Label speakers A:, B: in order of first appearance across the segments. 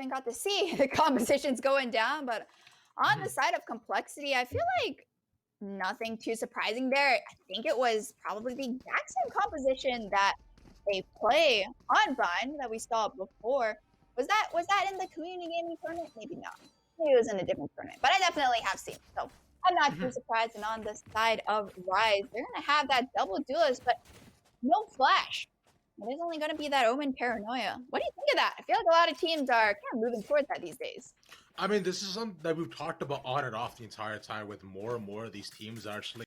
A: haven't got to see the compositions going down, but on the
B: Mhm.
A: side of complexity, I feel like nothing too surprising there. I think it was probably the exact same composition that they play on Vine that we saw before. Was that in the community gaming tournament? Maybe not. Maybe it was in a different tournament, but I definitely have seen it. So I'm not too
B: Mhm.
A: surprised. And on the side of Rise, they're gonna have that double duelist, but no flash. It is only gonna be that Omen paranoia. What do you think of that? I feel like a lot of teams are kind of moving towards that these days.
B: I mean, this is something that we've talked about on and off the entire time with more and more of these teams actually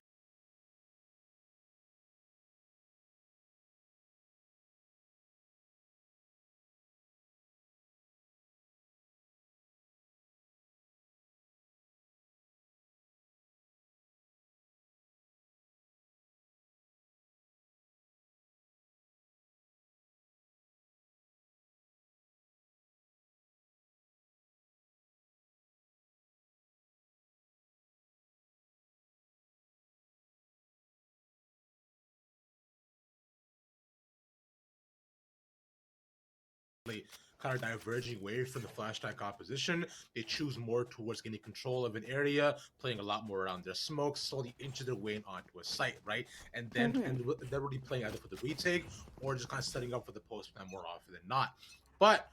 B: kind of diverging away from the flash type composition. They choose more towards getting control of an area, playing a lot more around their smoke, slowly inching their way onto a site, right? And then
A: Mm-hmm.
B: and they're really playing either for the retake or just kind of setting up for the post plan more often than not. But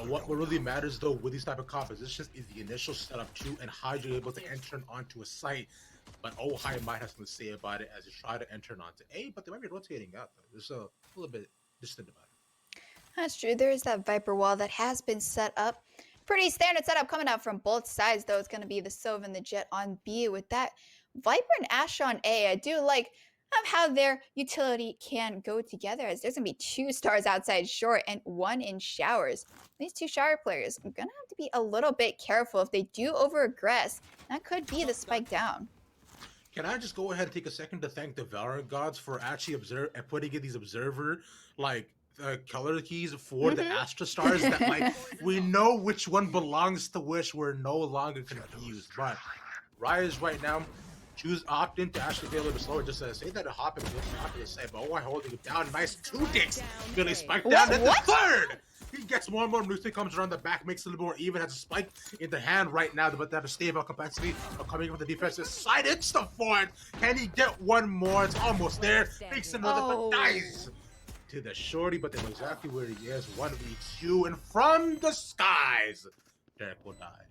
B: what really matters though with these type of compositions is the initial setup too, and how you're able to enter onto a site. But Ohio might have something to say about it as you try to enter onto A, but they might be rotating out though. There's a little bit distant about it.
A: That's true. There is that Viper wall that has been set up. Pretty standard setup coming out from both sides, though. It's going to be the Sov and the Jet on B with that Viper and Ash on A. I do like how their utility can go together, as there's going to be 2 stars outside short and 1 in showers. These 2 shower players are going to have to be a little bit careful. If they do over-aggress, that could be the spike down.
B: Can I just go ahead and take a second to thank the Valorant gods for actually observe and putting in these observer like color keys for the Astra stars that like we know which one belongs to which. We're no longer confused. But Rise right now choose opt in to actually be a little bit slower. Just to say that a hop and not to say, but I holding it down. Nice 2 dicks. Billy spike down at the
A: What?
B: third. He gets more and more. Lucy comes around the back, makes it a little more even. Has a spike in the hand right now, but they have a stable capacity of coming up with the defensive side. It's the fourth. Can he get one more? It's almost there. Makes another, but dies to the shorty. But they know exactly where he is. 1v2, and from the skies, Derek will die.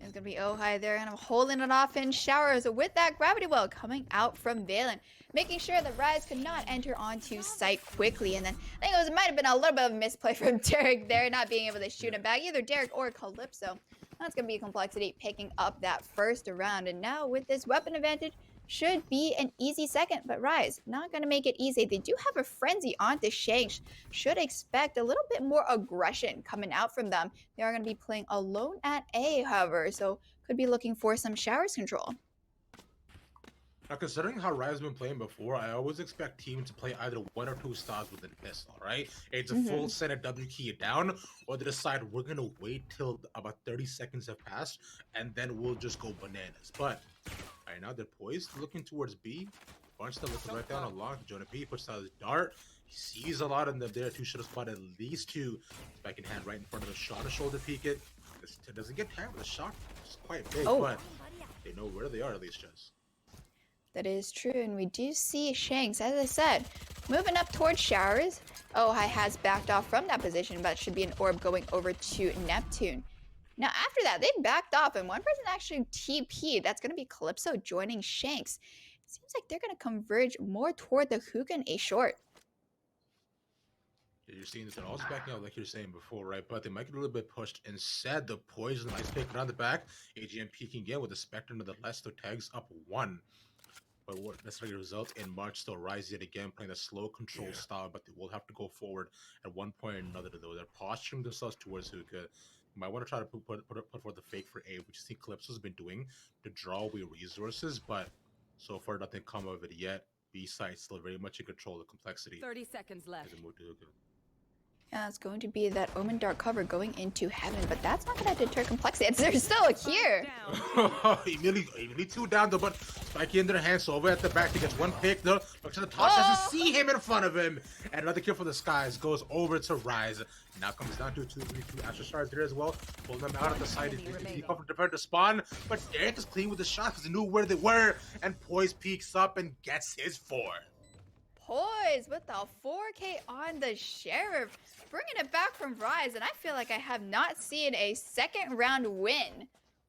A: It's going to be Ohio there, and I'm holding it off in showers with that gravity well coming out from Valen, making sure that Rise could not enter onto site quickly. And then I think it might have been a little bit of a misplay from Derek there, not being able to shoot him back, either Derek or Calypso. That's going to be complexity picking up that first round. And now with this weapon advantage, should be an easy second, but Rise not going to make it easy. They do have a frenzy onto Shanks. Should expect a little bit more aggression coming out from them. They are going to be playing alone at A, however, so could be looking for some showers control.
B: Now, considering how Rise has been playing before, I always expect teams to play either 1 or 2 stars with an pistol, right? It's a full set of W key it down, or they decide we're gonna wait till about 30 seconds have passed, and then we'll just go bananas. But right now they're poised, looking towards B. Bunch that looking right down a lock. Jonah B puts out his dart. He sees a lot of them there. 2 should have spotted at least 2. Back in hand right in front of the shot, a shoulder peek it. This doesn't get tagged with a shot. It's quite big, but they know where they are at least just.
A: That is true, and we do see Shanks, as I said, moving up towards showers. Ohai has backed off from that position, but should be an orb going over to Neptune. Now, after that, they backed off, and one person actually TP'd. That's going to be Calypso joining Shanks. It seems like they're going to converge more toward the hookah and A short.
B: Yeah, you're seeing this and also backing out like you're saying before, right? But they might get a little bit pushed. Instead, the poison ice pick around the back. AGM peeking again with the Spectre to the left, so tags up 1. But what necessarily result in March still rise yet again, playing a slow control style, but they will have to go forward at one point or another though. They're posturing themselves towards hookah. You might want to try to put forth the fake for A, which I think Calypso's been doing to draw away resources, but so far nothing come of it yet. B side still very much in control of the complexity.
C: 30 seconds left.
B: As they move to hookah.
A: Yeah, it's going to be that Omen Dark cover going into heaven, but that's not going to deter complexity. They're still here.
B: Immediately 2 down though, but Spikey in their hands, so over at the back, he gets 1 pick though. Looks at the top, doesn't see him in front of him. And another kill for the skies goes over to Rise. Now comes down to 2-3-2 Astro Shards there as well. Pull them out of the side. He come from defender to spawn, but Derek is clean with the shot because he knew where they were. And Poise peeks up and gets his 4.
A: Poise with the 4K on the Sheriff, bringing it back from Rise, and I feel like I have not seen a second round win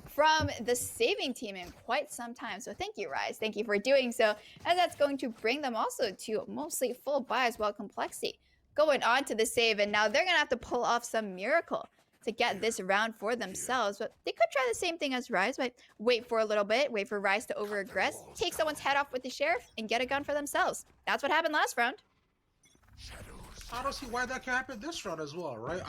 A: from the saving team in quite some time. So thank you, Rise. Thank you for doing so, as that's going to bring them also to mostly full buys while complexity going on to the save, and now they're gonna have to pull off some miracle to get this round for themselves. But they could try the same thing as Rise, but wait for a little bit, wait for Rise to over-aggress, take someone's head off with the Sheriff, and get a gun for themselves. That's what happened last round.
B: I don't see why that can happen this round as well, right?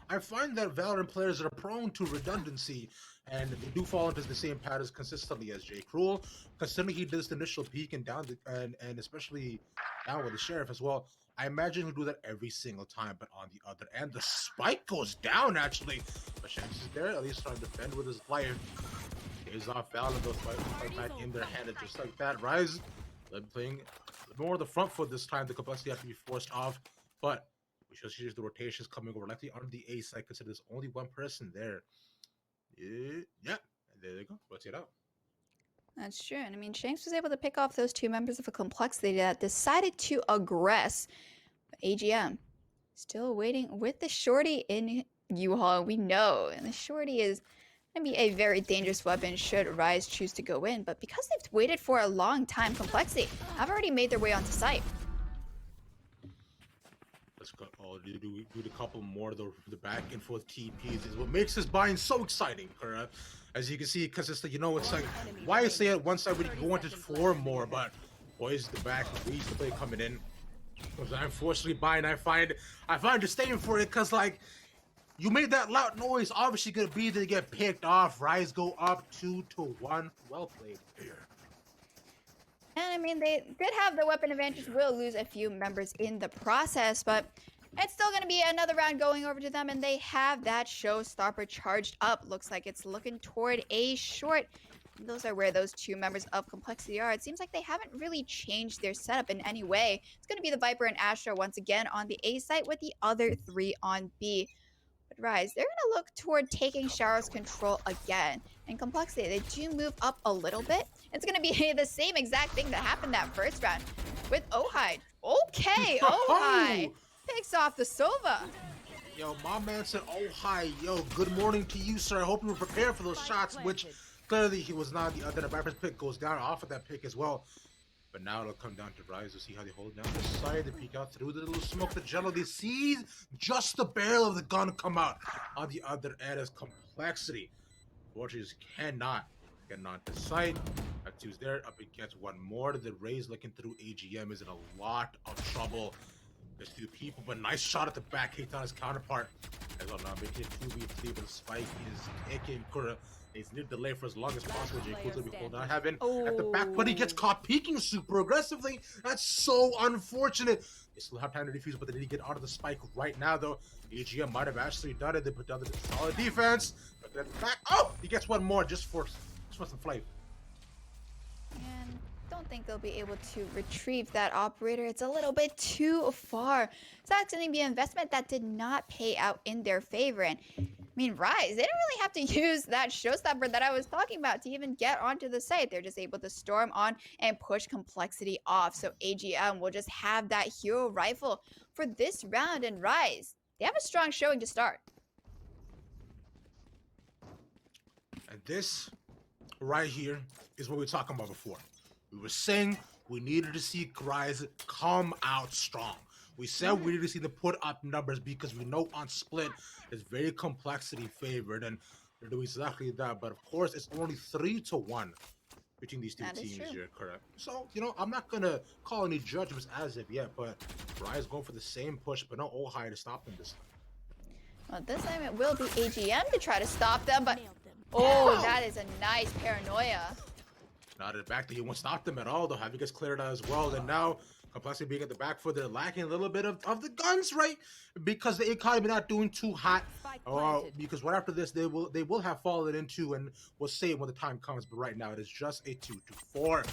B: I find that Valorant players are prone to redundancy, and they do fall into the same patterns consistently as J. Cruel. Considering he did this initial peak and down and especially down with the Sheriff as well, I imagine he'll do that every single time. But on the other end, the spike goes down actually. But Shanks is there, at least trying to defend with his life. Is off Valorant, those fight back in their hand, and just like that, Rise playing more of the front foot this time. The complexity has to be forced off, but we should see the rotations coming over likely on the A side, consider there's only 1 person there. Yeah, and there they go. Let's get out.
A: That's true. And I mean, Shanks was able to pick off those 2 members of a complexity that decided to aggress. But AGM still waiting with the shorty in U-Haul. We know, and the shorty is going to be a very dangerous weapon should Rise choose to go in. But because they've waited for a long time, complexity have already made their way onto site.
B: Let's go. Oh, do a couple more of the back and forth TPs is what makes this buying so exciting, Kura. As you can see, because it's like, you know, it's like, why stay at one side when you go into 4 more? But Poise the back, leads the play coming in. Because unfortunately, buying, I find disdain for it, because like, you made that loud noise, obviously gonna be to get picked off. Rise go up 2-1. Well played here.
A: And I mean, they did have the weapon advantage, will lose a few members in the process, but it's still going to be another round going over to them, and they have that showstopper charged up. Looks like it's looking toward a short. Those are where those 2 members of complexity are. It seems like they haven't really changed their setup in any way. It's going to be the Viper and Astra once again on the A site with the other 3 on B. But Rise, they're going to look toward taking Shower's control again. And complexity, they do move up a little bit. It's going to be the same exact thing that happened that first round with Ohide. Okay, Ohide picks off the Sova.
B: Yo, my man said, oh, hi. Yo, good morning to you, sir. I hope you were prepared for those shots, which clearly he was not. The other Viper's pick goes down off of that pick as well. But now it'll come down to Rise to see how they hold down the side. They peek out through the little smoke, the jello. They see just the barrel of the gun come out. On the other end is complexity. Fortunately, just cannot get onto sight. Two's there, up against 1 more. The Rays looking through AGM is in a lot of trouble. There's 2 people, but nice shot at the back, hit on his counterpart. As well now making it 2v3, but the spike is taking Kura. He's near delay for as long as possible. J. Cool to be holding on heaven at the back, but he gets caught peeking super aggressively. That's so unfortunate. They still have time to defuse, but they need to get out of the spike right now, though. AGM might have actually done it. They put down the solid defense. But at the back, oh, he gets 1 more just for some flavor.
A: And don't think they'll be able to retrieve that operator. It's a little bit too far. So that's going to be an investment that did not pay out in their favor. And I mean, Rise, they didn't really have to use that showstopper that I was talking about to even get onto the site. They're just able to storm on and push complexity off. So AGM will just have that hero rifle for this round. And Rise, they have a strong showing to start.
B: And this right here is what we were talking about before. We were saying we needed to see Rise come out strong. We said we needed to see them put up numbers because we know on split it's very complexity favored, and they're doing exactly that. But of course, it's only 3-1 between these 2 teams here, correct? So, you know, I'm not gonna call any judgments as of yet, but Rise going for the same push, but no Ohio to stop them this time.
A: Well, this time it will be AGM to try to stop them, but oh, that is a nice paranoia.
B: Not the back that you won't stop them at all, though. Have you guys cleared out as well? And now Complexity being at the back foot, they're lacking a little bit of the guns, right? Because the economy not doing too hot. Because right after this, they will have fallen into, and we'll say it when the time comes. But right now, it is just a 2-4.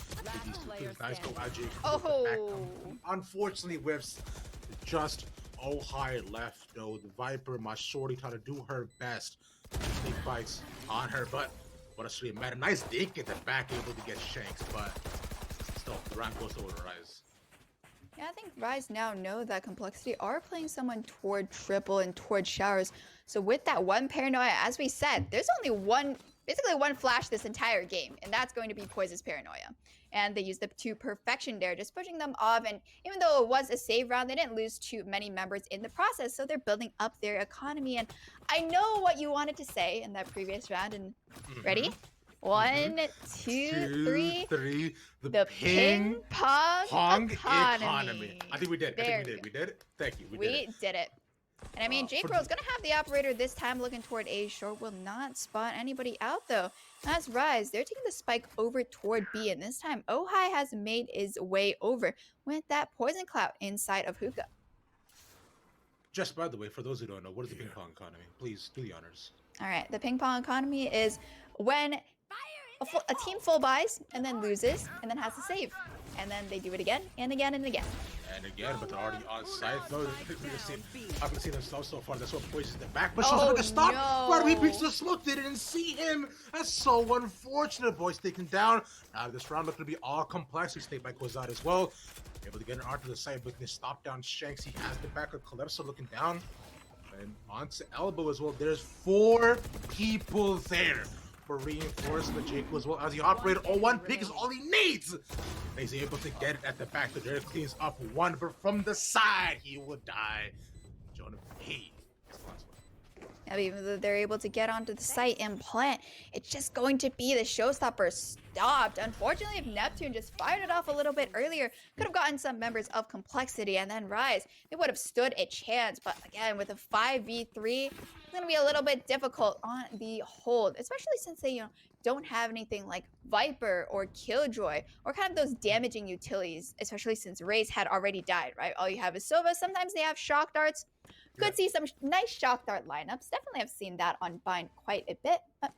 B: These two teams, nice go IJ.
A: Oh,
B: Unfortunately, whiffs. Just high left though. The Viper, my shorty, trying to do her best. Snake bites on her, but what a sweet matter. Nice dink at the back, able to get shanks, but still, the round goes over to Rise.
A: yeah, I think Rise now know that Complexity are playing someone toward triple and toward showers. So with that one paranoia, as we said, there's only basically one flash this entire game, and that's going to be Poise's paranoia. And they used the to perfection there, just pushing them off. And even though it was a save round, they didn't lose too many members in the process. So they're building up their economy. And I know what you wanted to say in that previous round. And ready? 1, 2, 3.
B: The
A: ping pong economy.
B: I think we did. We did it. Thank you.
A: We did it. And I mean, J. Crow's gonna have the operator this time looking toward A short. Will not spot anybody out though. As Rise, they're taking the spike over toward B, and this time Ohai has made his way over with that poison cloud inside of Hookah.
B: Just by the way, for those who don't know, what is the ping pong economy? Please do the honors.
A: All right, the ping pong economy is when a team full buys and then loses and then has to save, and then they do it again and again and again.
B: And again, but they're already on site. No, I haven't seen themselves so far. That's what Poise is in the back. But shows like a stop.
A: No.
B: Right, he peeks the smoke. They didn't see him. That's so unfortunate. Boys taken down. Now this round looking to be all complex. We stay by Kozad as well. Able to get an onto the side, looking to stop down Shanks. He has the back of Calypso looking down. And onto Elbow as well. There's 4 people there for reinforcement. Jake as well as the operator. 1 pick is all he needs. And he's able to get it at the back. The Derek cleans up 1, but from the side, he will die. Jonah P.
A: Now, even though they're able to get onto the site and plant, it's just going to be the showstopper stopped. Unfortunately, if Neptune just fired it off a little bit earlier, could have gotten some members of Complexity and then Rise. They would have stood a chance, but again, with a 5v3, it's going to be a little bit difficult on the hold, especially since they, don't have anything like Viper or Killjoy or kind of those damaging utilities, especially since Raze had already died, right? All you have is Sova. Sometimes they have shock darts. Could see some nice shock dart lineups. Definitely have seen that on Bind quite a bit. But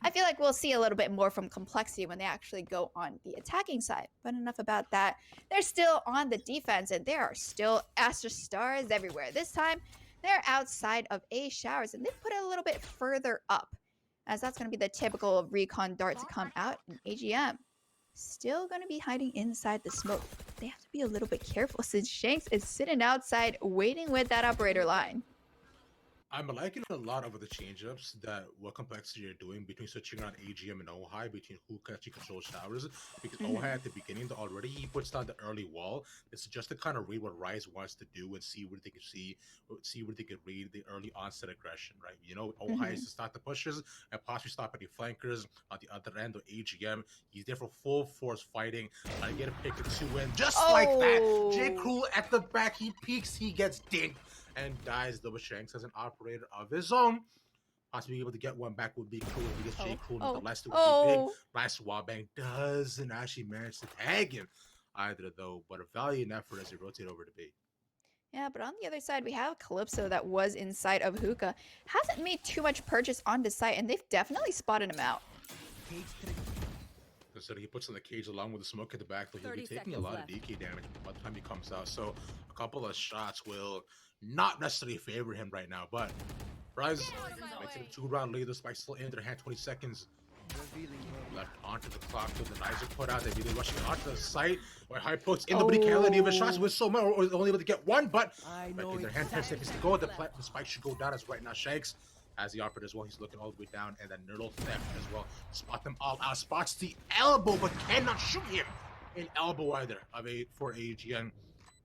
A: I feel like we'll see a little bit more from Complexity when they actually go on the attacking side. But enough about that. They're still on the defense, and there are still Astra Stars everywhere. This time, they're outside of A showers, and they put it a little bit further up, as that's going to be the typical recon dart to come out in AGM. Still going to be hiding inside the smoke. They have to be a little bit careful since Shanks is sitting outside waiting with that operator line.
B: I'm liking a lot of the change-ups that what Complexity are doing between switching on AGM and Ohai, between who can actually control showers. Because Ohai at the beginning, already he puts down the early wall. It's just to kind of read what Rise wants to do and see where they can see where they can read the early onset aggression, right? Ohai is to stop the pushes and possibly stop any flankers. On the other end of AGM, he's there for full force fighting. I get a pick or 2 in, just like that. J. Cruel at the back, he peeks, he gets dinked and dies. Though Shanks as an operator of his own, possibly able to get one back would be cool because J. Cruel the last 2 would be big. Last Wallbang doesn't actually manage to tag him either though, but a valiant effort as he rotate over to B.
A: Yeah, but on the other side, we have Calypso that was inside of Hookah. Hasn't made too much purchase on the site, and they've definitely spotted him out.
B: So he puts in the cage along with the smoke at the back, but he'll be taking a lot of DK damage by the time he comes out. So a couple of shots will not necessarily favor him right now, but Rise makes it a 2-round lead. The spike still in their hand, 20 seconds left onto the clock. So the knives are put out. They're really rushing onto the site. Where High puts in the booty can't let even shots with so much, or only able to get 1, but in their hand, 10 seconds to go. The spike should go down as right now Shanks as the operator as well. He's looking all the way down, and then Nerdle theft as well. Spot them all out. Spots the elbow, but cannot shoot him in elbow either for AGN.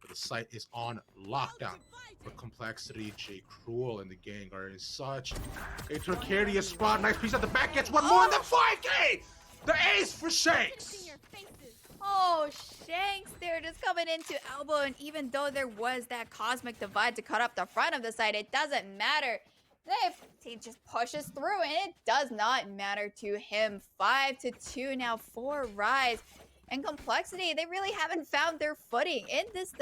B: But the site is on lockdown. For Complexity, J. Cruel and the gang are in such a precarious spot. Nice piece at the back, gets 1 more in the 5K! The ace for Shanks!
A: Oh, Shanks there just coming into elbow, and even though there was that cosmic divide to cut up the front of the site, it doesn't matter. He just pushes through, and it does not matter to him. 5-2 now for Rise. And Complexity, they really haven't found their footing in this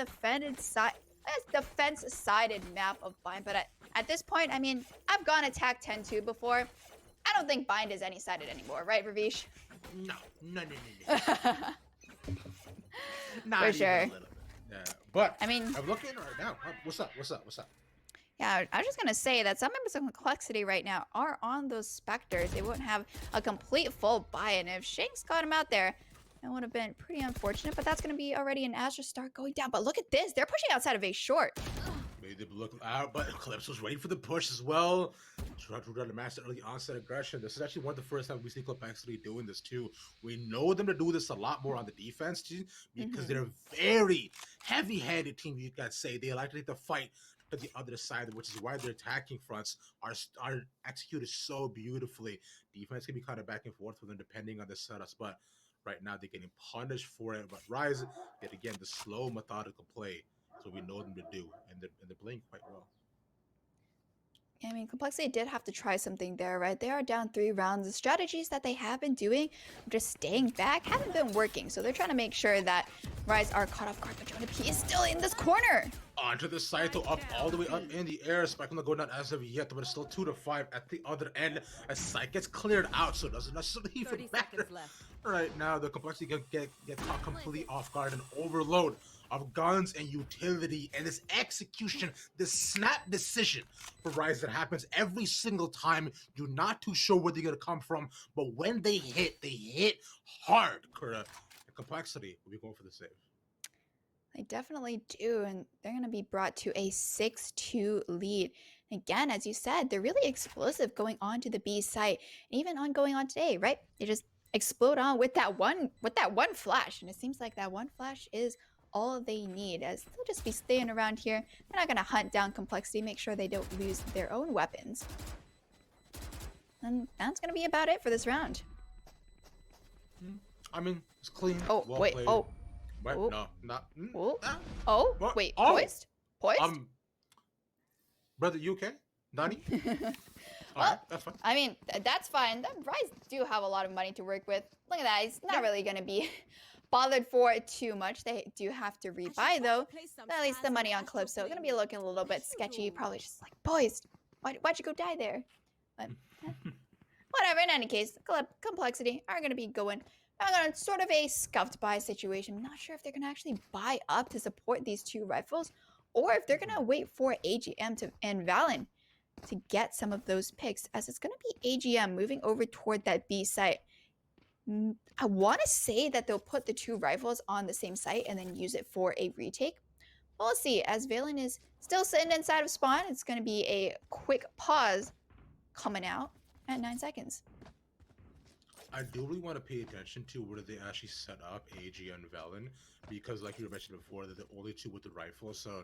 A: defense-sided map of Bind. But at this point, I mean, I've gone attack 10-2 before. I don't think Bind is any-sided anymore, right, Ravish?
B: No.
A: For sure.
B: Yeah, but
A: I mean,
B: I'm looking right now. What's up?
A: Yeah, I was just gonna say that some members of Complexity right now are on those Spectres. They won't have a complete full buy, and if Shanks got him out there, it would have been pretty unfortunate, but that's gonna be already an Azure start going down. But look at this, they're pushing outside of a short.
B: Maybe they look out, but Eclipse was waiting for the push as well. Trying to master early onset aggression. This is actually one of the first time we see Complexity doing this too. We know them to do this a lot more on the defense too, because they're a very heavy-handed team. You could say they like to take the fight to the other side, which is why their attacking fronts are executed so beautifully. Defense can be kind of back and forth with them depending on the setups, but right now they're getting punished for it. But Rise, yet again, the slow, methodical play. So we know them to do, and they're playing quite well.
A: I mean, Complexity did have to try something there, right? They are down 3 rounds. The strategies that they have been doing, just staying back, haven't been working. So they're trying to make sure that Rise are caught off guard. But Jonah P is still in this corner.
B: Onto the side, though, up all the way up in the air. Spike not going down as of yet, but it's still 2-5 at the other end. As Sight gets cleared out, so it doesn't necessarily even matter. Right now, the Complexity can get caught completely off guard and overload of guns and utility, and this execution, this snap decision for Rise that happens every single time. You're not too sure where they're gonna come from, but when they hit hard. Kura, the Complexity will be going for the save.
A: They definitely do, and they're going to be brought to a 6-2 lead. Again, as you said, they're really explosive going on to the B site, and even on going on today, right? They just explode on with that one flash, and it seems like that one flash is all they need, as they'll just be staying around here. They're not going to hunt down Complexity, make sure they don't lose their own weapons. And that's going to be about it for this round.
B: I mean, it's clean.
A: Oh,
B: well
A: wait,
B: played.
A: oh.
B: What?
A: Oh.
B: No, not.
A: Oh,
B: What?
A: wait,
B: Oh.
A: poised? Poised?
B: Brother, you okay? Nani?
A: Well,
B: Alright, that's fine.
A: I mean, that's fine. The Rise do have a lot of money to work with. Look at that. He's not really going to be bothered for it too much. They do have to rebuy, though. At least the money on Calypso going to be looking a little bit sketchy. Probably just like, poised. Why'd you go die there? But whatever. In any case, Complexity are going to be going on sort of a scuffed buy situation. I'm not sure if they're going to actually buy up to support these 2 rifles, or if they're going to wait for AGM and Valen to get some of those picks, as it's going to be AGM moving over toward that B site. I want to say that they'll put the 2 rifles on the same site and then use it for a retake. But we'll see. As Valen is still sitting inside of spawn, it's going to be a quick pause coming out at 9 seconds.
B: I do really want to pay attention to where they actually set up AG and Valen, because like you mentioned before, they're the only 2 with the rifle, so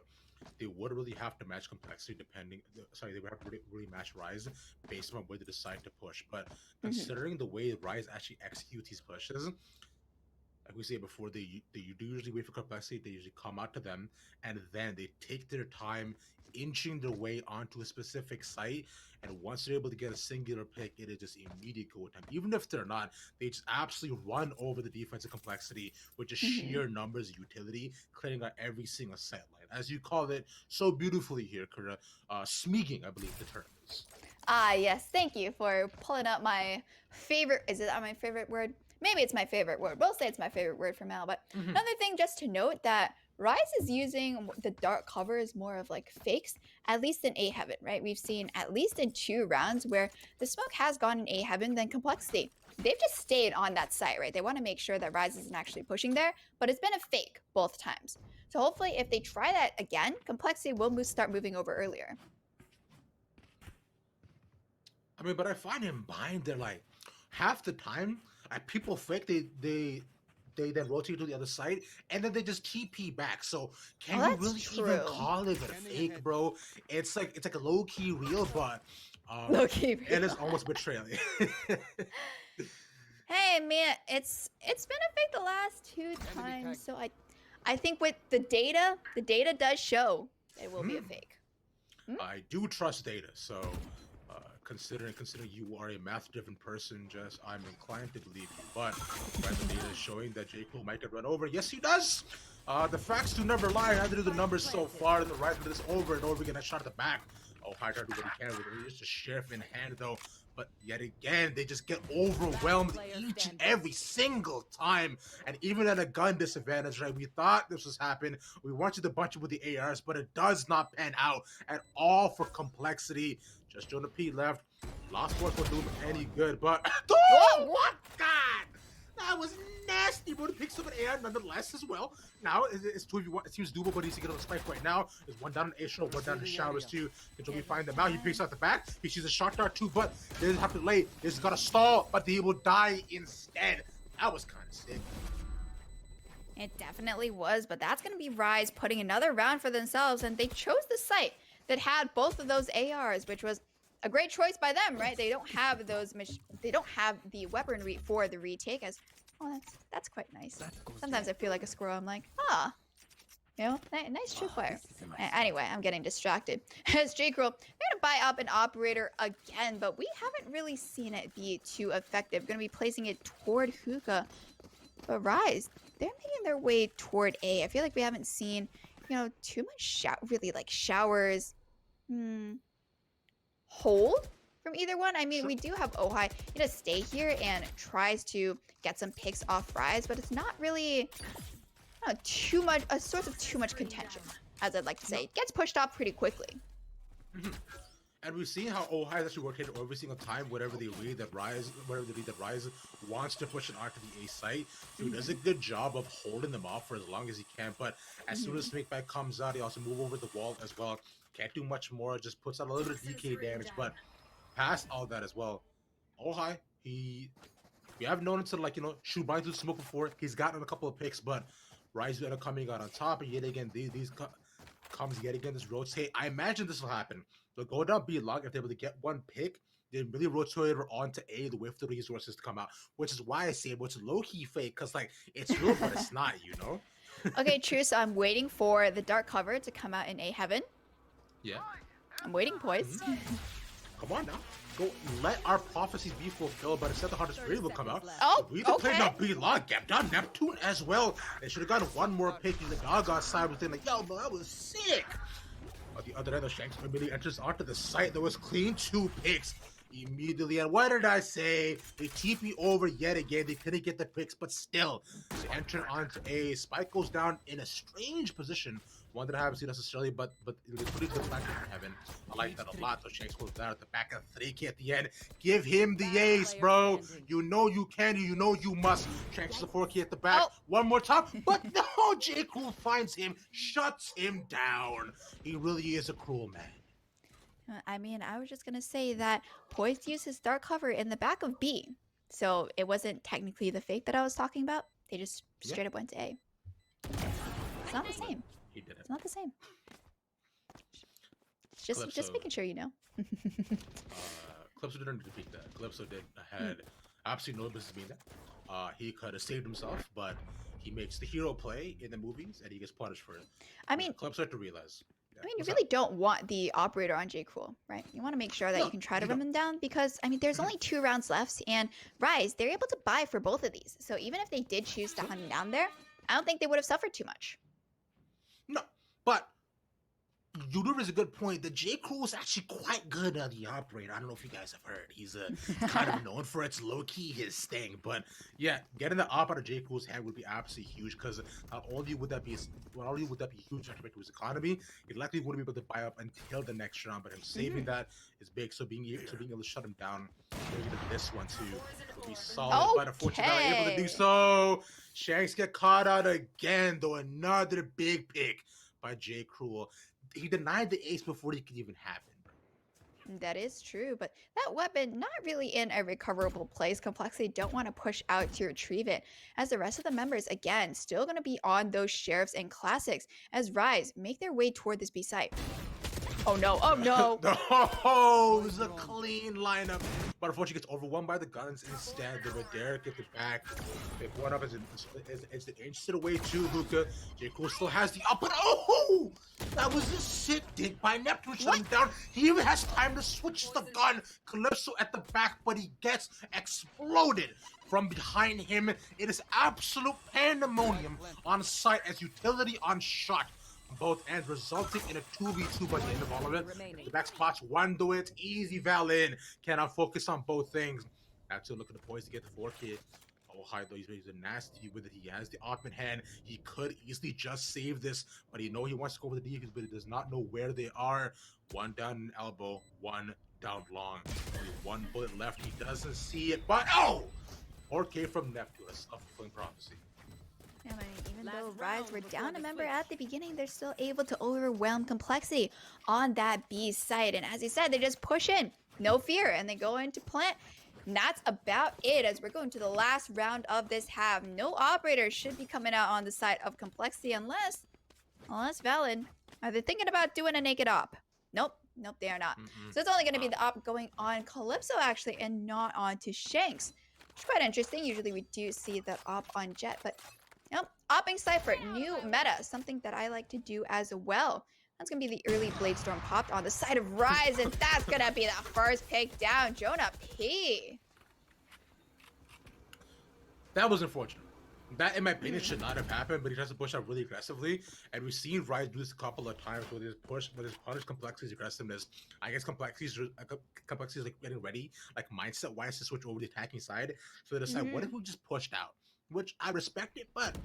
B: they would really have to match Complexity they would have to really match Rise based on where they decide to push. But considering the way Rise actually executes these pushes, like we said before, they do usually wait for Complexity, they usually come out to them, and then they take their time inching their way onto a specific site, and once they're able to get a singular pick, it is just immediate go time. Even if they're not, they just absolutely run over the defensive Complexity with just sheer numbers and utility, clearing out every single set line. As you call it so beautifully here, Kura, smeaging, I believe the term is.
A: Ah, yes, thank you for pulling up my favorite, is it my favorite word? Maybe it's my favorite word. We'll say it's my favorite word for now. But another thing just to note, that Rise is using the dark covers more of like fakes, at least in A Heaven, right? We've seen at least in 2 rounds where the smoke has gone in A Heaven, then Complexity. They've just stayed on that site, right? They want to make sure that Rise isn't actually pushing there, but it's been a fake both times. So hopefully if they try that again, Complexity will start moving over earlier.
B: I mean, but I find in Bind, they're like, half the time, people fake, they then rotate to the other side, and then they just TP back. So can you really even call it a fake, bro? It's like a low key real, but
A: low key real.
B: And it's almost betrayal.
A: Hey man, it's been a fake the last 2 times, so I think with the data does show it will be a fake.
B: I do trust data, so considering you are a math-driven person, Jess, I'm inclined to believe you. But the data is showing that J. Cole might get run over. Yes, he does. The facts do never lie. Neither do the numbers so far. The right this over and over again. I shot at the back. Oh, High trying to do what he can with it. Just a sheriff in hand, though. But yet again, they just get overwhelmed each and every single time. And even at a gun disadvantage, right? We thought this was happening. We wanted to bunch it with the ARs, but it does not pan out at all for complexity. Just Jonah P left. Lost force won't do him any good, but oh, what? God! That was nasty, bro. To pick up an AR nonetheless as well. Now it's 2v1. It seems doable, but he's to get on the spike right now. There's one down in A-Shell, one down in Showers too. Can Joey find them out? He picks out the back. He sees a shot dart too, but they doesn't have to lay. He's got to stall, but he will die instead. That was kind of sick.
A: It definitely was, but that's going to be Rise putting another round for themselves, and they chose the site that had both of those ARs, which was a great choice by them, right? They don't have those. They don't have the weaponry for the retake. As oh, that's quite nice. Sometimes I feel like a squirrel. I'm like, ah, you know, nice true player. Anyway, I'm getting distracted. As J. Cole, they're gonna buy up an operator again, but we haven't really seen it be too effective. Gonna be placing it toward Hookah, but Rise, they're making their way toward A. I feel like we haven't seen, you know, too much showers. Hold from either one. I mean, we do have Ohai. He does stay here and tries to get some picks off Rise, but it's not really too much a source of too much contention, as I'd like to say. It gets pushed off pretty quickly.
B: And we've seen how Ohai has actually rotated every single time whenever they read that Rise wants to push it onto the A site. He does a good job of holding them off for as long as he can, but as soon as Snakeback comes out, he also moves over the wall as well. Can't do much more, just puts out a little bit of DK damage, but past all that as well, Ohai, we haven't known him to, like, you know, shoot by through smoke before. He's gotten a couple of picks, but Rise ended up coming out on top, and yet again, comes yet again, this rotate. I imagine this will happen. They'll go down B long if they're able to get one pick. They really rotate her onto A to wait for the resources to come out, which is why I say it's low-key fake, because, like, it's real, but it's not, you know?
A: Okay, true, so I'm waiting for the dark cover to come out in A Heaven.
B: Yeah.
A: I'm waiting, boys.
B: Come on now. Go let our prophecies be fulfilled, but instead the Hunter Spirit will come out.
A: Oh,
B: we
A: okay.
B: played up B long, gap down Neptune as well. They should have gotten one more pick in the Gaga side within, like, yo, bro, that was sick. On the other end, the Shanks immediately enters onto the site. There was clean 2 picks immediately. And what did I say? They TP over yet again. They couldn't get the picks, but still, they enter onto A. Spike goes down in a strange position. One that I haven't seen necessarily, but they put it to the back of Heaven. I like that a lot. So Shanks goes down at the back of 3K at the end. Give him the ace, bro. You know you can. You know you must. Shanks is a 4K at the back. One more time. But no, J. Cole finds him, shuts him down. He really is a cruel man.
A: I mean, I was just going to say that Poised used his dark cover in the back of B. So it wasn't technically the fake that I was talking about. They just straight up went to A. It's not the same.
B: He did it.
A: It's not the same. Just making sure you know.
B: Calypso didn't defeat that. Calypso had absolutely no business being that. He could have saved himself, but he makes the hero play in the movies, and he gets punished for it.
A: I mean,
B: Calypso had to realize.
A: I mean, you really don't want the operator on J. Cole, right? You want to make sure that you can try to run them down because, I mean, there's only 2 rounds left, and Rise, they're able to buy for both of these. So even if they did choose to hunt him down there, I don't think they would have suffered too much.
B: No, but you do raise a good point. The J. Cole is actually quite good at the operator. I don't know if you guys have heard. He's kind of known for its low-key, his sting. But yeah, getting the op out of J. Cole's hand would be absolutely huge because not only would that be huge to his economy, he likely wouldn't be able to buy up until the next round. But him saving that is big. So being able to shut him down, maybe this one too, would be solid. But unfortunately, not able to do so. Shanks get caught out again, though. Another big pick by J. Cole. He denied the ace before he could even happen.
A: That is true, but that weapon not really in a recoverable place. Complexity don't want to push out to retrieve it, as the rest of the members, again, still going to be on those sheriffs and classics as Rise make their way toward this B site. Oh no, oh no.
B: No, it was a clean lineup. But unfortunately, gets overwhelmed by the guns instead. They were there, get it back. Pick one up as the inch to the way to Luca. J. Cole still has the up, but oh! That was a sick dig by Neptune, shut him down. He even has time to switch the gun. Calypso at the back, but he gets exploded from behind him. It is absolute pandemonium on site as utility on shot. Both ends resulting in a 2v2 by the end of all of it. The back spots one do it, easy Val in. Cannot focus on both things. Have to look at the points to get the 4K. Oh, hi, though, he's a nasty with it. He has the op in hand. He could easily just save this, but he wants to go for the defense, but he does not know where they are. One down in elbow, one down long. Only one bullet left. He doesn't see it, but oh! 4K from Neptune, a self-fulfilling prophecy.
A: Yeah, I mean, even though Rise were down a member at the beginning, they're still able to overwhelm Complexity on that B site. And as you said, they just push in, no fear, and they go into plant. And that's about it as we're going to the last round of this half. No operators should be coming out on the side of Complexity unless Valid. Are they thinking about doing a naked op? Nope, they are not. So it's only going to be the op going on Calypso actually and not onto Shanks. Which is quite interesting. Usually we do see that op on Jet, but nope. Opping Cypher, new meta, something that I like to do as well. That's going to be the early Blade Storm popped on the side of Rise, and that's going to be the first pick down. Jonah P.
B: That was unfortunate. That, in my opinion, should not have happened, but he tries to push out really aggressively. And we've seen Rise do this a couple of times with his push, with his punish Complexity's aggressiveness. I guess Complexity's like getting ready, like mindset-wise, to switch over the attacking side. So they decide, what if we just pushed out? Which I respect it, but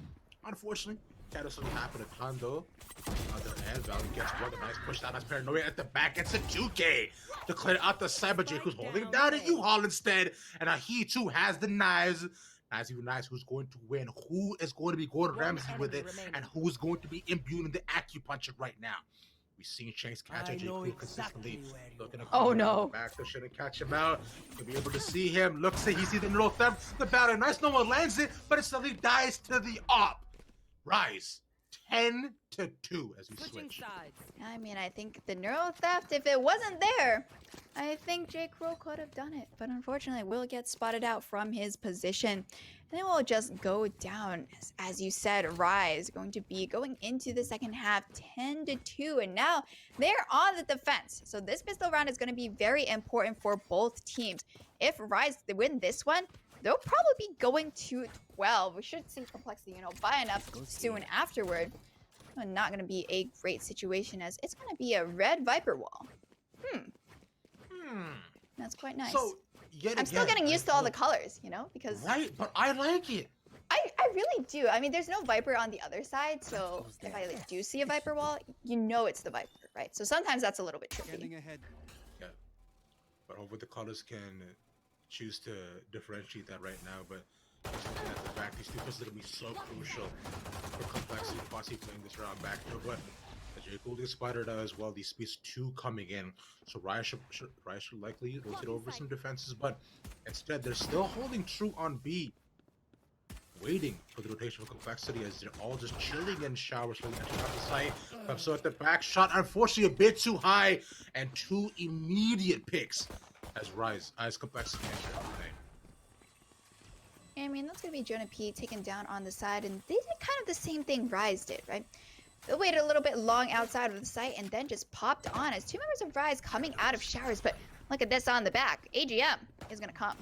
B: unfortunately, that doesn't happen a ton though. On the other hand, Valiant gets one nice push down as Paranoia at the back gets a 2K to clear out the side, but Jake who's holding down a U-Haul instead, and he too has the knives. Nice, who's going to win? Who is going to be Gordon Ramsay with it, and who's going to be imbued in the acupuncture right now? We've seen Shanks catch J. Cole consistently. Looking to back to shouldn't catch him out. You'll be able to see him. Looks like he sees the neural theft. The battle nice. No one lands it, but it suddenly dies to the op. Rise 10-2 as we switch.
A: I mean, I think the neural theft, if it wasn't there, I think J. Cole could have done it. But unfortunately, will get spotted out from his position. Then we'll just go down, as you said, Rise going to be going into the second half 10-2, and now they're on the defense. So this pistol round is going to be very important for both teams. If Rise they win this one, they'll probably be going to 12. We should see Complexity, buying up soon afterward. Not going to be a great situation as it's going to be a red Viper wall. That's quite nice. So, I'm still getting used to all the colors, because...
B: Right, but I like it.
A: I really do. I mean, there's no Viper on the other side, so if I do see a Viper wall, it's the Viper, right? So sometimes that's a little bit tricky.
B: Yeah, but hopefully the colors can choose to differentiate that right now, but at the back, these two pieces are going to be so crucial for Complexity possibly playing this round back to, but J. Cole is spotted out as well. These speeds 2 coming in, so Riot should likely rotate over some defenses, but instead they're still holding true on B, waiting for the rotation of Complexity as they're all just chilling in showers from the site. So at the back shot, unfortunately a bit too high, and 2 immediate picks as Complexity enters everything.
A: I mean, that's gonna be Jonah P taken down on the side, and they did kind of the same thing Rise did, right? They waited a little bit long outside of the site and then just popped on as 2 members of Rise coming out of showers. But look at this on the back. AGM is going to come.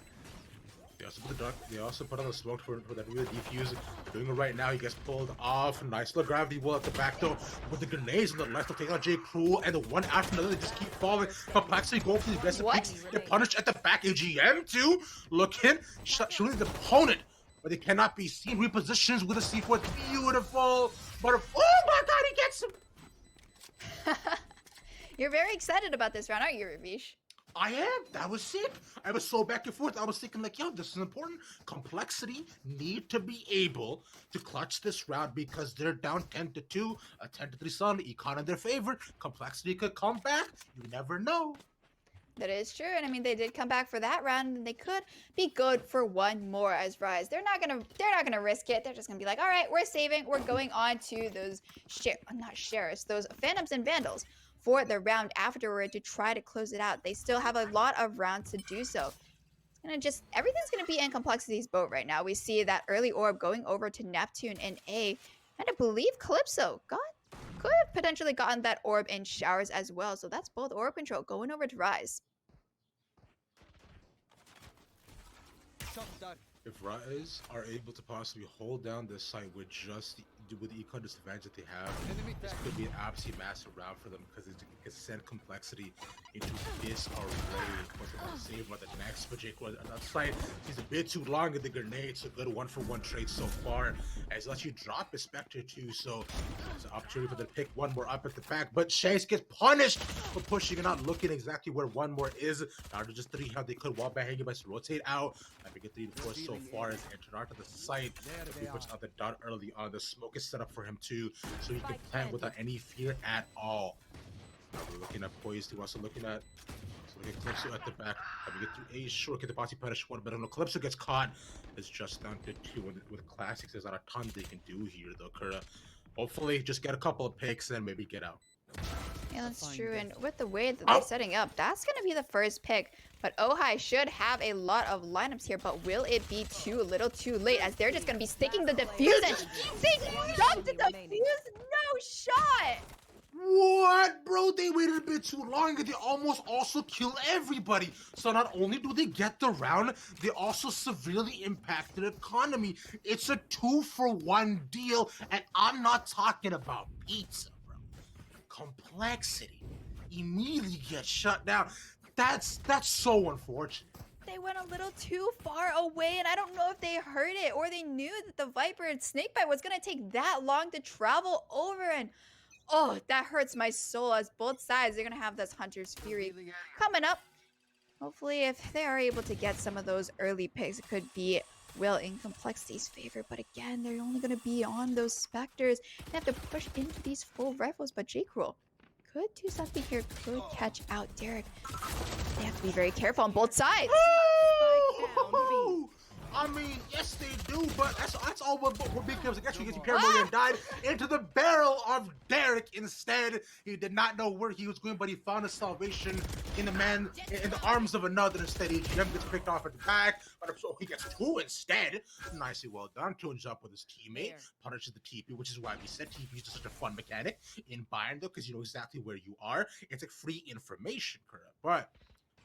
B: They also put on the smoke for that real defuse. They're doing it right now. He gets pulled off. Nice little gravity wall at the back though. With the grenades on the left, they'll take out J. Cruel, and the one after another, they just keep falling. Complexity going for the aggressive picks. They're punished at the back. AGM too. Looking, shooting the opponent, but they cannot be seen. Repositions with a C4. Beautiful. But oh my god, he gets him!
A: You're very excited about this round, aren't you, Ravish?
B: I am. That was sick. I was so back and forth. I was thinking like, yo, this is important. Complexity need to be able to clutch this round because they're down 10-2, a 10-3 Sun, econ in their favor. Complexity could come back. You never know.
A: That is true, and I mean they did come back for that round, and they could be good for one more as Rise. They're not gonna risk it. They're just gonna be like, all right, we're saving. We're going on to those those Phantoms and Vandals for the round afterward to try to close it out. They still have a lot of rounds to do so. Everything's gonna be in Complexity's boat right now. We see that early orb going over to Neptune in A, and I believe Calypso could have potentially gotten that orb in Showers as well. So that's both orb control going over to Rise.
B: If Rise are able to possibly hold down this site with with the econ disadvantage that they have, this could be an absolute massive round for them because it can send Complexity into disarray. What's going to save by the next, but Jake on that side, he's a bit too long in the grenade. It's a good 1-for-1 trade so far, as he lets you drop his Spectre too, so it's an opportunity for them to pick one more up at the back, but Shanks gets punished for pushing and not looking exactly where one more is. Now to just 3 how they could wall bang, he must rotate out. I think 3 to 4 so far as entered onto the site. He puts out the dot early on. The smoke is set up for him too, so he can plant without any fear at all. Now we're looking at Poised, we're also looking at Calypso at the back. We get through A, sure, get the bossy punish one, but no, Calypso gets caught. It's just down to 2 with Classics. There's not a ton they can do here though, Kura. Hopefully just get a couple of picks and maybe get out.
A: Yeah, that's true. And with the way that they're setting up, that's going to be the first pick. But Ojai should have a lot of lineups here, but will it be too little too late as they're just going to be sticking the defuse and they dumped the defuse? No shot!
B: What, bro? They waited a bit too long and they almost also kill everybody. So not only do they get the round, they also severely impact the economy. It's a 2-for-1 deal, and I'm not talking about pizza, bro. Complexity immediately gets shut down. That's so unfortunate.
A: They went a little too far away, and I don't know if they heard it or they knew that the Viper and Snakebite was going to take that long to travel over, and oh, that hurts my soul as both sides, they're going to have this Hunter's Fury coming up. Hopefully, if they are able to get some of those early picks, it could be Will in Complexity's favor. But again, they're only going to be on those Spectres. They have to push into these full rifles. But J-Cruel could do something here, could catch out Derek. They have to be very careful on both sides.
B: I mean, yes they do, but that's all what big comes against you. Gets paranoia and died into the barrel of Derek instead. He did not know where he was going, but he found his salvation in the arms of another instead. He gets picked off at the back, but so he gets 2 instead. Nicely well done. Tunes up with his teammate, punishes the TP, which is why we said TP is just such a fun mechanic in Bind though, because you know exactly where you are. It's like free information, correct? But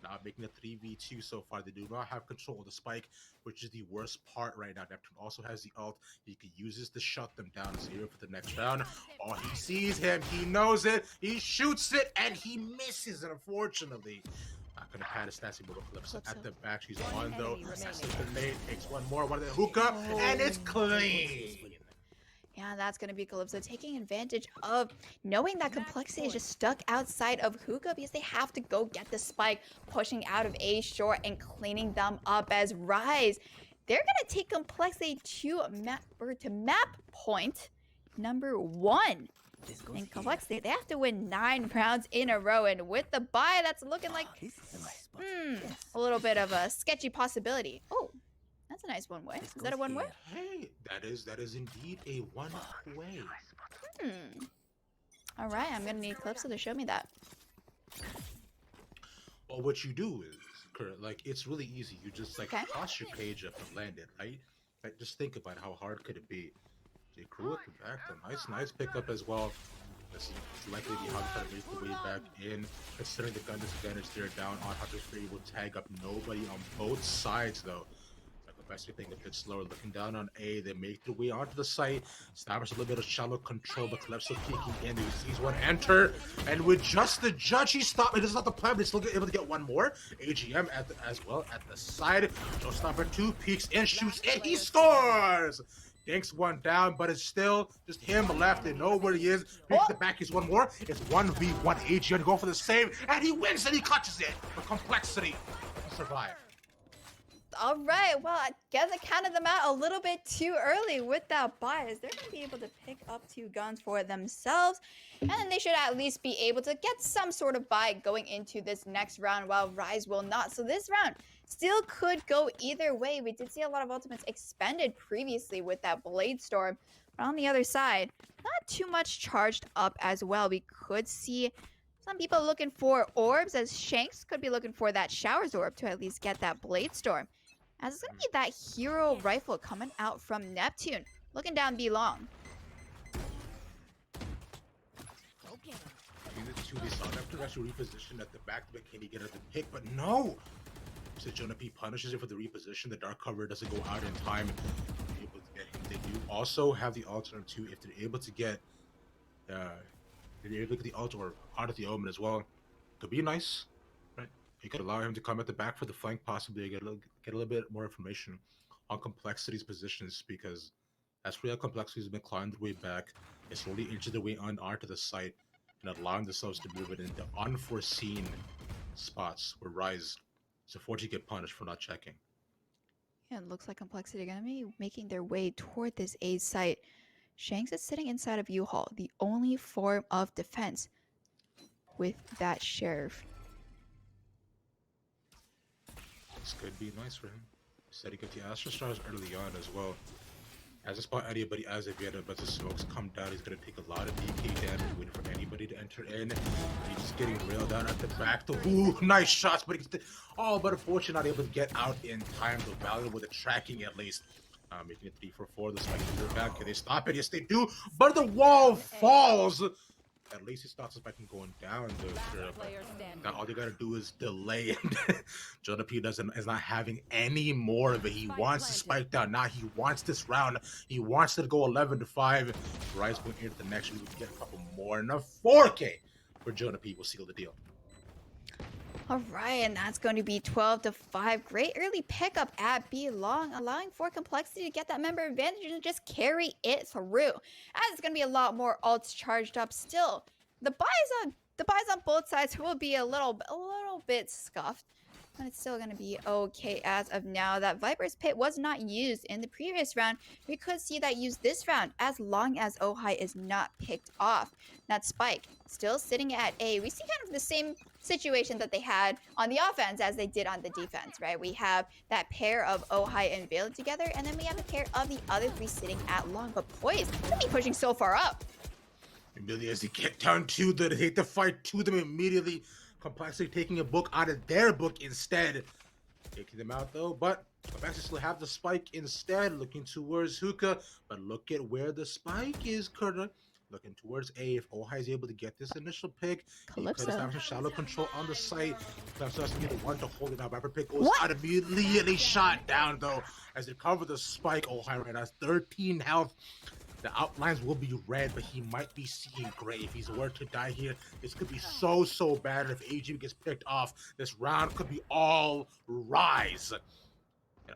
B: not making a 3v2 so far. They do not have control of the spike, which is the worst part right now. Neptune also has the ult. He can use this to shut them down. 0 for the next round. Oh, he sees him. He knows it. He shoots it, and he misses, unfortunately. Not gonna pad his stats. Calypso at the back. She's on, though. Grenade takes one more. One of the hookah, and it's clean.
A: Yeah, that's going to be Calypso taking advantage of knowing that Complexity is just stuck outside of Hookah because they have to go get the spike, pushing out of A short and cleaning them up as Rise. They're going to take Complexity to map point number 1. And Complexity, they have to win 9 rounds in a row. And with the bye, that's looking like a little bit of a sketchy possibility. Oh. That's a nice one-way. Is that a one-way?
B: Hey, that is indeed a one-way.
A: All right, I'm gonna need Calypso to show me that.
B: Well, what you do is, Kurt, like it's really easy. You just like toss your page up and land it, right? Like just think about how hard could it be. J. Crew at the back, the nice pickup as well. This is likely to be how to try to make the way back in. Considering the gun disadvantage, they're down on Hunter's Fury will tag up nobody on both sides though. Thing a bit slower, looking down on A. They make their way onto the site, establish a little bit of shallow control, but Calypso peeking in. He sees one enter, and with just the judge, he stopped. It is not the plan, but he's still able to get one more. AGM as well at the side. Showstopper 2 peeks and shoots, and he scores. Dinks one down, but it's still just him left. They know where he is. Picks the back. He's one more. It's 1v1. AGM to go for the save, and he wins and he clutches it. The Complexity to survive.
A: All right, well, I guess I counted them out a little bit too early with that bias. They're going to be able to pick up 2 guns for themselves, and then they should at least be able to get some sort of buy going into this next round, while Rise will not. So this round still could go either way. We did see a lot of ultimates expended previously with that Blade Storm, but on the other side, not too much charged up as well. We could see Some people looking for orbs, as Shanks could be looking for that Showers orb to at least get that Blade Storm. As it's going to be that hero rifle coming out from Neptune. Looking down B long.
B: In the 2, they saw Neptune actually reposition at the back to McKinney get at the pick, but no! So Jonah P punishes it for the reposition. The dark cover doesn't go out in time. They're able to get him. They do also have the alternate too. If they're able to get the ult or out of the omen as well, could be nice, right? You could allow him to come at the back for the flank, possibly get a little bit more information on Complexity's positions, because that's where Complexity's been climbing their way back. They slowly inch their way onto the site and allowing themselves to move it into unforeseen spots where Rise is unfortunately get punished for not checking.
A: Yeah, it looks like Complexity are going to be making their way toward this A site. Shanks is sitting inside of U-Haul, the only form of defense with that Sheriff.
B: This could be nice for him. Setting up the Astra Stars early on as well. Hasn't spot anybody as of yet, but the smokes come down. He's going to take a lot of DK damage, waiting for anybody to enter in. He's getting railed out at the back. Ooh, nice shots, but he's but unfortunately not able to get out in time. The Valorant with the tracking at least. Making it 3-4-4. The spike is back. Can they stop it? Yes, they do. But the wall falls. At least he stops the spike from going down. Now all they gotta do is delay. Jonah P is not having any more of it. He wants to spike down. Now he wants this round. He wants to go 11-5. Rise going into the next. We would get a couple more. And a 4K for Jonah P will seal the deal.
A: All right, and that's going to be 12-5. Great early pickup at B long, allowing for Complexity to get that member advantage and just carry it through. As it's going to be a lot more ults charged up still. The buys on both sides will be a little bit scuffed, but it's still going to be okay as of now. That Viper's Pit was not used in the previous round. We could see that used this round as long as Ojai is not picked off. That Spike still sitting at A. We see kind of the same situation that they had on the offense as they did on the defense, right? We have that pair of Ojai and Vale together, and then we have a pair of the other three sitting at long. But Poise going to be pushing so far up.
B: Immediately as they get down to they hate to fight to them immediately. Complexity taking a book out of their book instead. Taking them out though, but Complexity still have the spike instead, looking towards Hookah. But look at where the spike is, Kurta. Looking towards A. If Ojai is able to get this initial pick, he could establish a shallow control on the site. Calypso has to be the one to hold it out. Viper pick goes out immediately, shot down though. As they cover the spike, Ojai right has 13 health. The outlines will be red, but he might be seeing gray. If he's were to die here, this could be so bad. If AG gets picked off, this round could be all Rise. And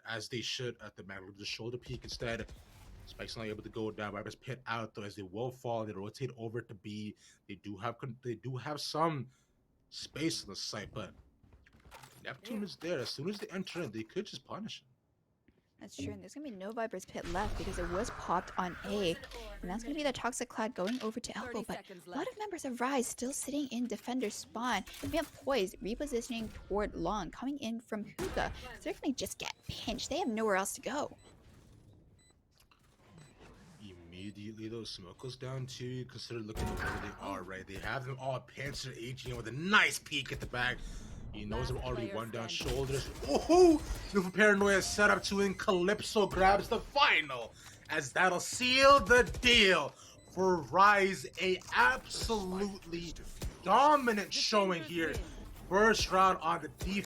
B: as they should at the Magnet, the shoulder peak instead. Spike's not able to go down. Viper's Pit out though, as they will fall. They rotate over to B. They do have some space on the site, but Neptune is there. As soon as they enter in, they could just punish him.
A: That's true, and there's going to be no Viper's Pit left because it was popped on A. And that's going to be the Toxic Cloud going over to Elbow, but a lot of members of Rise still sitting in Defender spawn. And we have Poise repositioning toward Long, coming in from Hookah. So they're going to just get pinched. They have nowhere else to go.
B: Immediately though, smoke goes down too. Consider looking at where they are, right? They have them all Panzer aging with a nice peek at the back. He knows them already one down shoulders. Woohoo! Beautiful paranoia set up to win. Calypso grabs the final, as that'll seal the deal for Rise. A absolutely dominant showing here. First round on the